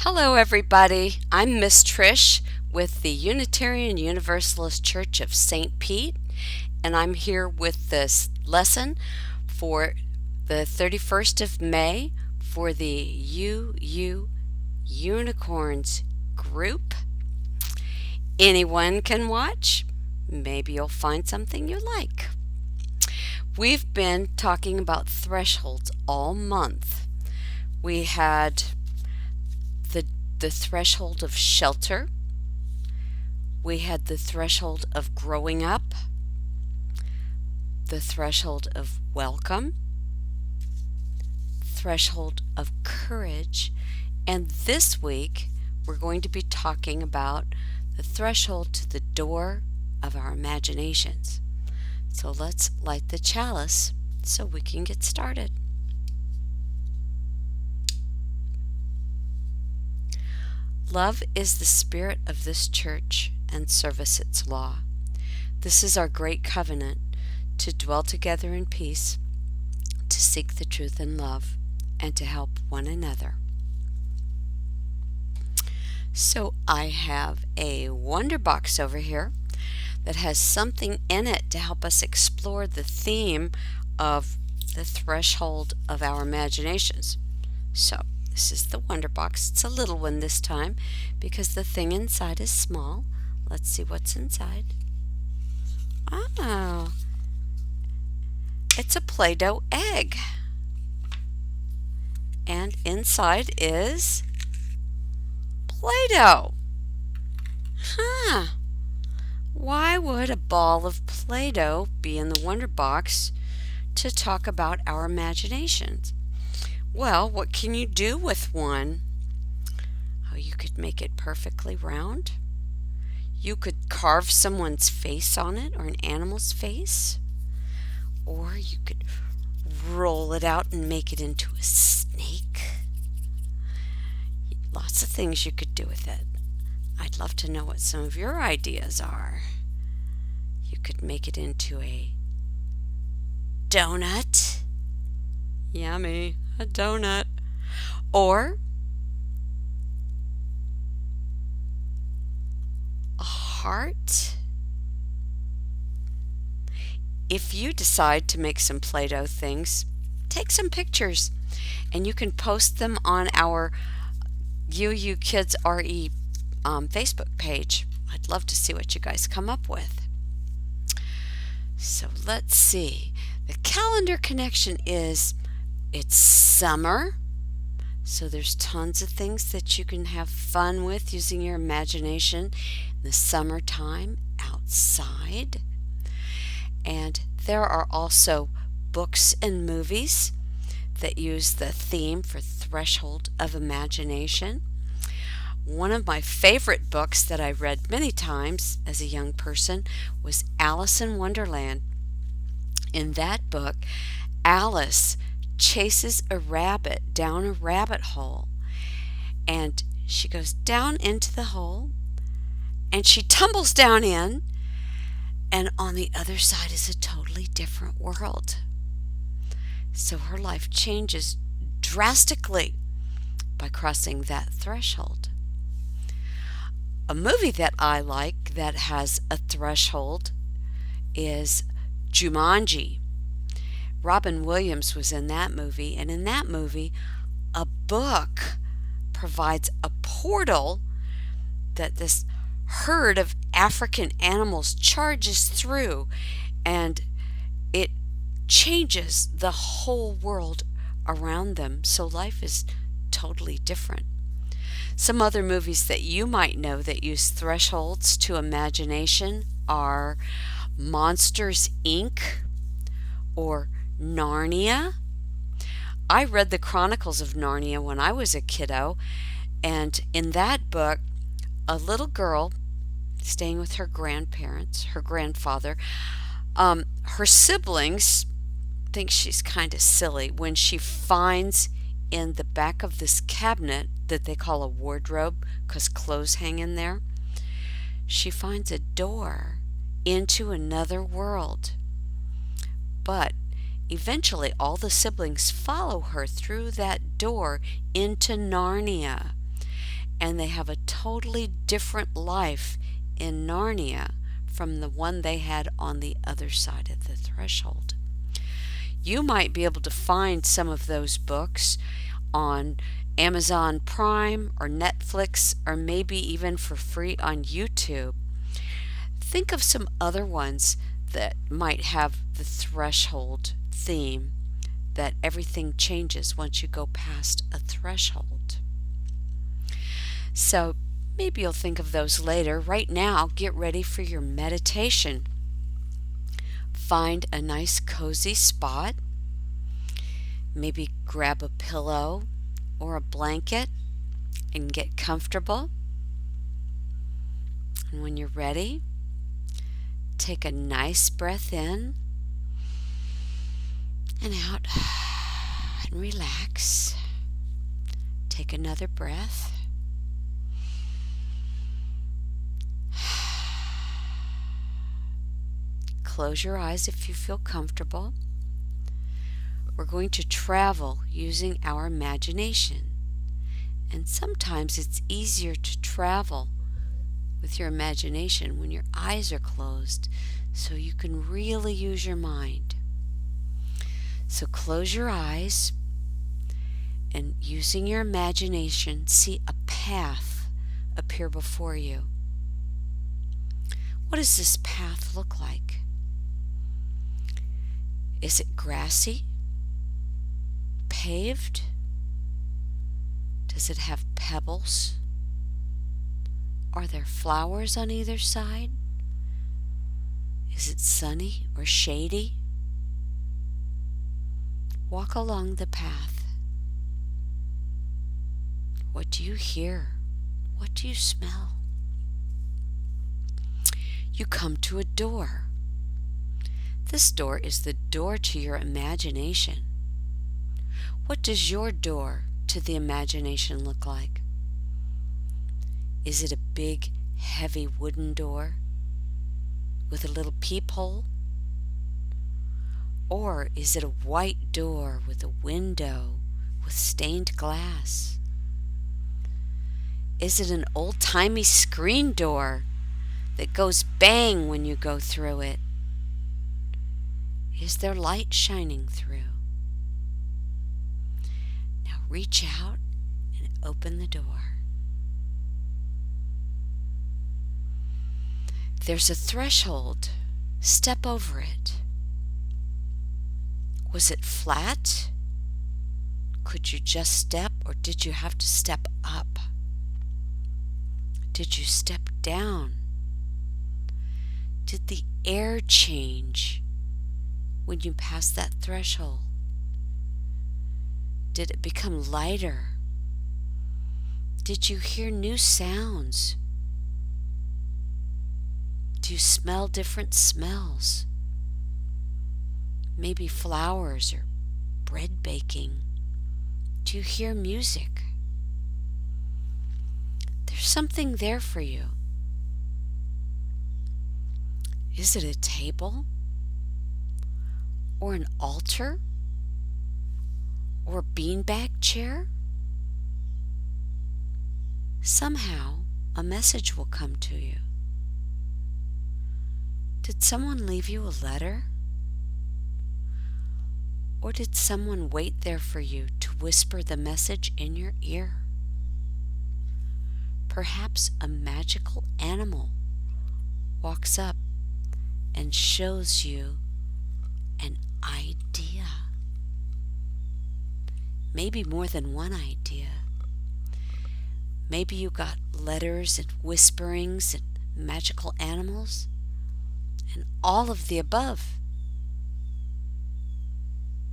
Hello, everybody. I'm Miss Trish with the Unitarian Universalist Church of St. Pete, and I'm here with this lesson for the 31st of May for the UU Unicorns group. Anyone can watch. Maybe you'll find something you like. We've been talking about thresholds all month. We had the threshold of shelter. We had the threshold of growing up, the threshold of welcome, threshold of courage, and this week we're going to be talking about the threshold to the door of our imaginations. So let's light the chalice so we can get started. Love is the spirit of this church and service its law. This is our great covenant, to dwell together in peace, to seek the truth in love, and to help one another. So I have a wonder box over here that has something in it to help us explore the theme of the threshold of our imaginations. So this is the wonder box. It's a little one this time because the thing inside is small. Let's see what's inside. Oh, it's a Play-Doh egg. And inside is Play-Doh. Why would a ball of Play-Doh be in the wonder box to talk about our imaginations? Well, what can you do with one? Oh, you could make it perfectly round. You could carve someone's face on it or an animal's face. Or you could roll it out and make it into a snake. Lots of things you could do with it. I'd love to know what some of your ideas are. You could make it into a donut. Yummy, a donut. Or a heart. If you decide to make some Play-Doh things, take some pictures and you can post them on our UU Kids RE Facebook page. I'd love to see what you guys come up with. So let's see. The calendar connection is it's summer, so there's tons of things that you can have fun with using your imagination in the summertime outside. And there are also books and movies that use the theme for threshold of imagination. One of my favorite books that I read many times as a young person was Alice in Wonderland. In that book, Alice chases a rabbit down a rabbit hole, and she goes down into the hole and she tumbles down in, and on the other side is a totally different world. So her life changes drastically by crossing that threshold. A movie that I like that has a threshold is Jumanji. Robin Williams was in that movie, and in that movie, a book provides a portal that this herd of African animals charges through, and it changes the whole world around them, so life is totally different. Some other movies that you might know that use thresholds to imagination are Monsters, Inc. or Narnia. I read the Chronicles of Narnia when I was a kiddo, and in that book, a little girl staying with her grandparents, her grandfather, her siblings think she's kind of silly when she finds in the back of this cabinet that they call a wardrobe because clothes hang in there, she finds a door into another world. But eventually all the siblings follow her through that door into Narnia. and they have a totally different life in Narnia from the one they had on the other side of the threshold. You might be able to find some of those books on Amazon Prime or Netflix, or maybe even for free on YouTube. Think of some other ones that might have the threshold theme, that everything changes once you go past a threshold. So maybe you'll think of those later. Right now, get ready for your meditation. Find a nice cozy spot. Maybe grab a pillow or a blanket and get comfortable. And when you're ready, take a nice breath in and out and relax. Take another breath. Close your eyes if you feel comfortable. We're going to travel using our imagination. And sometimes it's easier to travel with your imagination when your eyes are closed, so you can really use your mind. So close your eyes and, using your imagination, see a path appear before you. What does this path look like? Is it grassy? Paved? Does it have pebbles? Are there flowers on either side? Is it sunny or shady? Walk along the path. What do you hear? What do you smell? You come to a door. This door is the door to your imagination. What does your door to the imagination look like? Is it a big, heavy wooden door with a little peephole? Or is it a white door with a window with stained glass? Is it an old-timey screen door that goes bang when you go through it? Is there light shining through? Now reach out and open the door. There's a threshold. Step over it. Was it flat? Could you just step, or did you have to step up? Did you step down? Did the air change when you passed that threshold? Did it become lighter? Did you hear new sounds? Do you smell different smells? Maybe flowers or bread baking. Do you hear music? There's something there for you. Is it a table? Or an altar? Or a beanbag chair? Somehow a message will come to you. Did someone leave you a letter? Or did someone wait there for you to whisper the message in your ear? Perhaps a magical animal walks up and shows you an idea. Maybe more than one idea. Maybe you got letters and whisperings and magical animals and all of the above.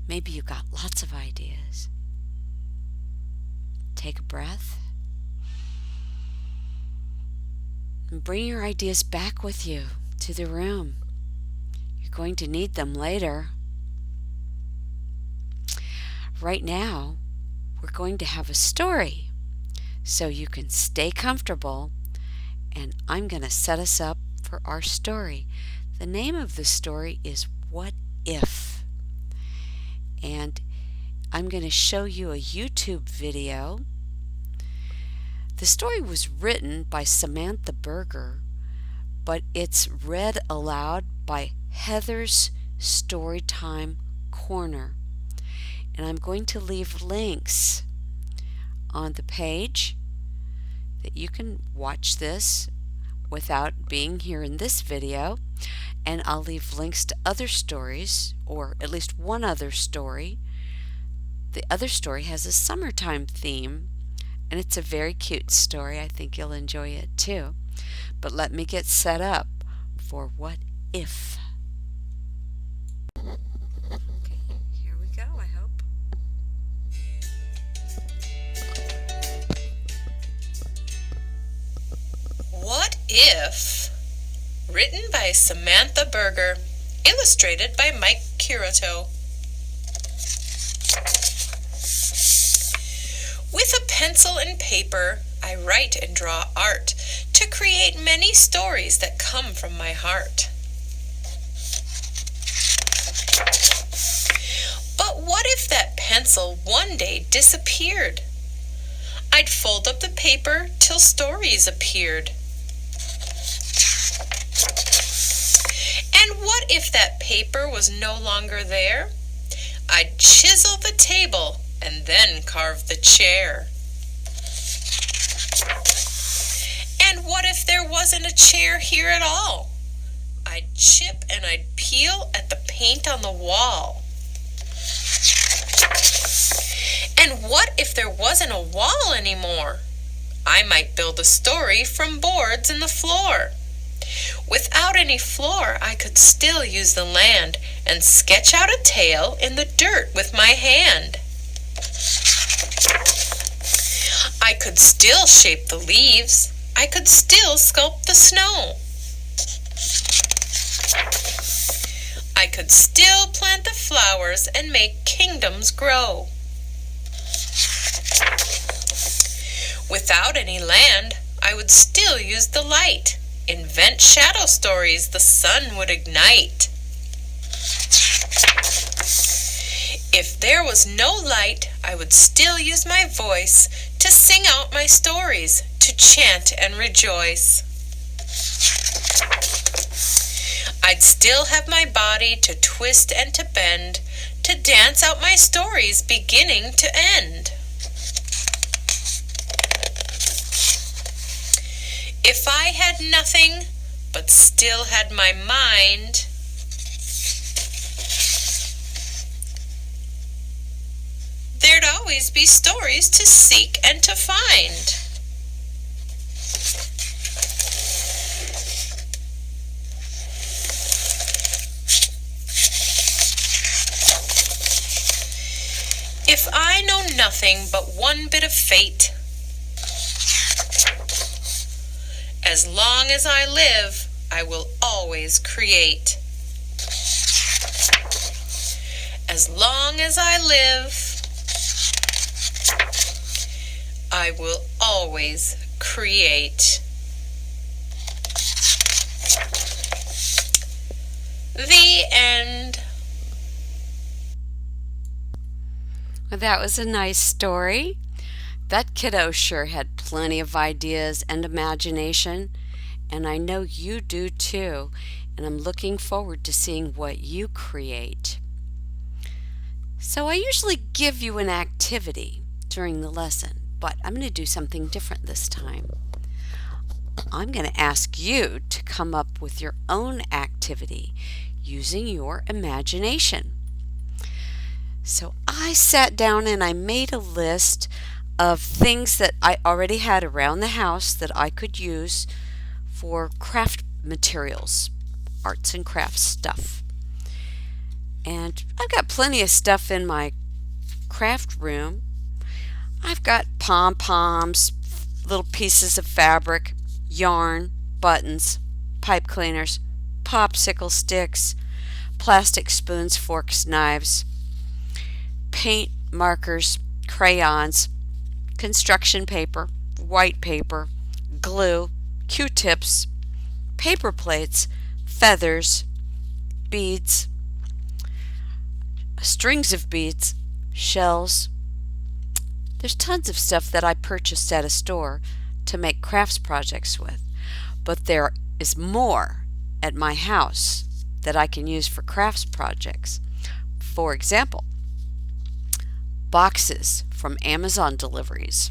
Maybe you got lots of ideas. Take a breath and bring your ideas back with you to the room. You're going to need them later. Right now, we're going to have a story, so you can stay comfortable, and I'm going to set us up for our story. The name of the story is What If? And I'm going to show you a YouTube video The story was written by Samantha Berger, but it's read aloud by Heather's Storytime Corner. And I'm going to leave links on the page that you can watch this without being here in this video. And I'll leave links to other stories, or at least one other story. The other story has a summertime theme, and it's a very cute story. I think you'll enjoy it too. But let me get set up for What If. Okay, here we go, I hope. What If? Written by Samantha Berger, illustrated by Mike Curato. With a pencil and paper, I write and draw art to create many stories that come from my heart. But what if that pencil one day disappeared? I'd fold up the paper till stories appeared. And what if that paper was no longer there? I'd chisel the table and then carve the chair. And what if there wasn't a chair here at all? I'd chip and I'd peel at the paint on the wall. And what if there wasn't a wall anymore? I might build a story from boards in the floor. Without any floor, I could still use the land and sketch out a tale in the dirt with my hand. I could still shape the leaves. I could still sculpt the snow. I could still plant the flowers and make kingdoms grow. Without any land, I would still use the light. Invent shadow stories the sun would ignite. If there was no light, I would still use my voice to sing out my stories, to chant and rejoice. I'd still have my body to twist and to bend, to dance out my stories beginning to end. If I had nothing, but still had my mind, there'd always be stories to seek and to find. If I know nothing but one bit of fate, as long as I live, I will always create. As long as I live, I will always create. The end. Well, that was a nice story. That kiddo sure had plenty of ideas and imagination, and I know you do too, and I'm looking forward to seeing what you create. So I usually give you an activity during the lesson, but I'm going to do something different this time. I'm going to ask you to come up with your own activity using your imagination. So I sat down and I made a list of things that I already had around the house that I could use for craft materials, arts and crafts stuff. And I've got plenty of stuff in my craft room. I've got pom-poms, little pieces of fabric, yarn, buttons, pipe cleaners, popsicle sticks, plastic spoons, forks, knives, paint, markers, crayons, construction paper, white paper, glue, Q-tips, paper plates, feathers, beads, strings of beads, shells. There's tons of stuff that I purchased at a store to make crafts projects with, but there is more at my house that I can use for crafts projects. For example, boxes from Amazon deliveries,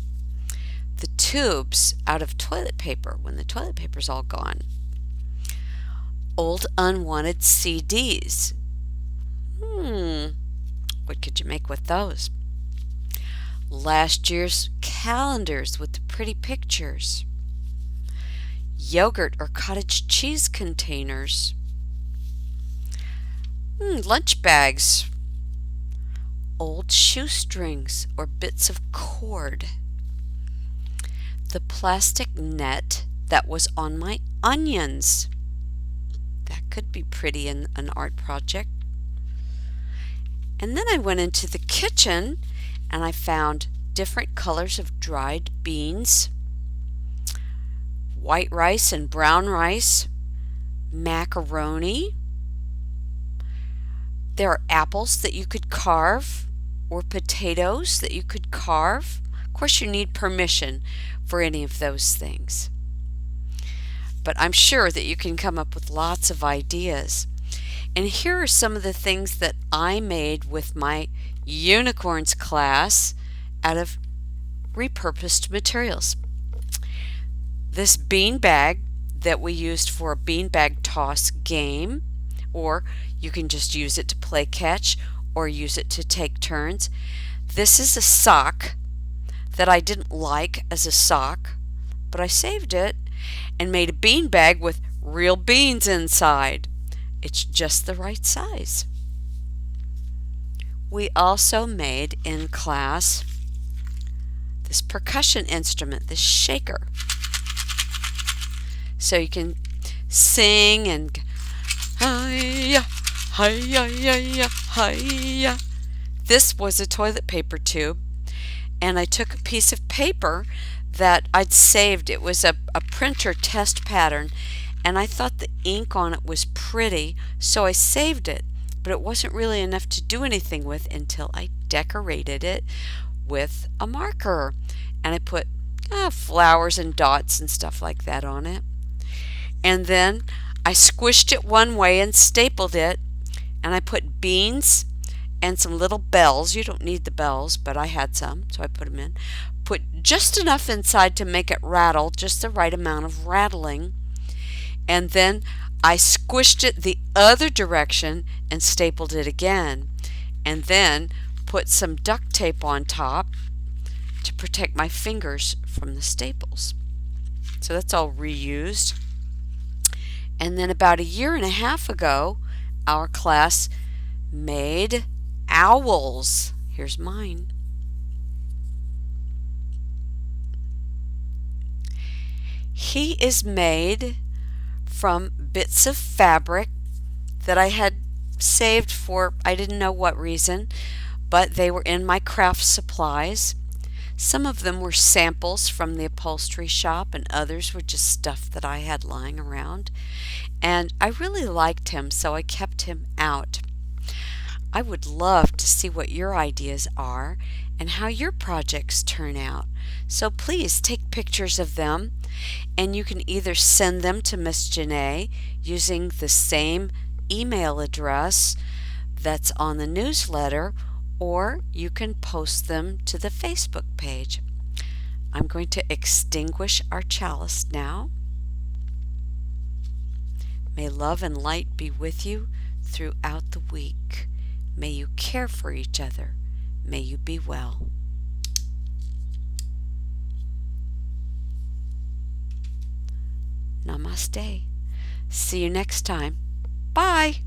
the tubes out of toilet paper when the toilet paper's all gone, old unwanted CDs. What could you make with those? Last year's calendars with the pretty pictures, yogurt or cottage cheese containers, lunch bags, old shoestrings or bits of cord, the plastic net that was on my onions. That could be pretty in an art project. And then I went into the kitchen and I found different colors of dried beans, white rice and brown rice, macaroni. There are apples that you could carve or potatoes that you could carve. Of course, you need permission for any of those things. But I'm sure that you can come up with lots of ideas. And here are some of the things that I made with my unicorns class out of repurposed materials. This bean bag that we used for a beanbag toss game, or you can just use it to play catch or use it to take turns. This is a sock that I didn't like as a sock, but I saved it and made a bean bag with real beans inside. It's just the right size. We also made in class this percussion instrument, this shaker. So you can sing and hi-ya, hi-ya, hi-ya, hi-ya. This was a toilet paper tube, and I took a piece of paper that I'd saved. It was a printer test pattern, and I thought the ink on it was pretty, so I saved it. But it wasn't really enough to do anything with until I decorated it with a marker. And I put flowers and dots and stuff like that on it. And then I squished it one way and stapled it, and I put beans and some little bells. You don't need the bells, but I had some, so I put them in. Put just enough inside to make it rattle, just the right amount of rattling. And then I squished it the other direction and stapled it again. And then put some duct tape on top to protect my fingers from the staples. So that's all reused. And then about 1.5 years ago, our class made owls. Here's mine. He is made from bits of fabric that I had saved for I didn't know what reason, but they were in my craft supplies. Some of them were samples from the upholstery shop, and others were just stuff that I had lying around. And I really liked him, so I kept him out. I would love to see what your ideas are and how your projects turn out. So please take pictures of them, and you can either send them to Miss Janae using the same email address that's on the newsletter, or you can post them to the Facebook page. I'm going to extinguish our chalice now. May love and light be with you throughout the week. May you care for each other. May you be well. Namaste. See you next time. Bye.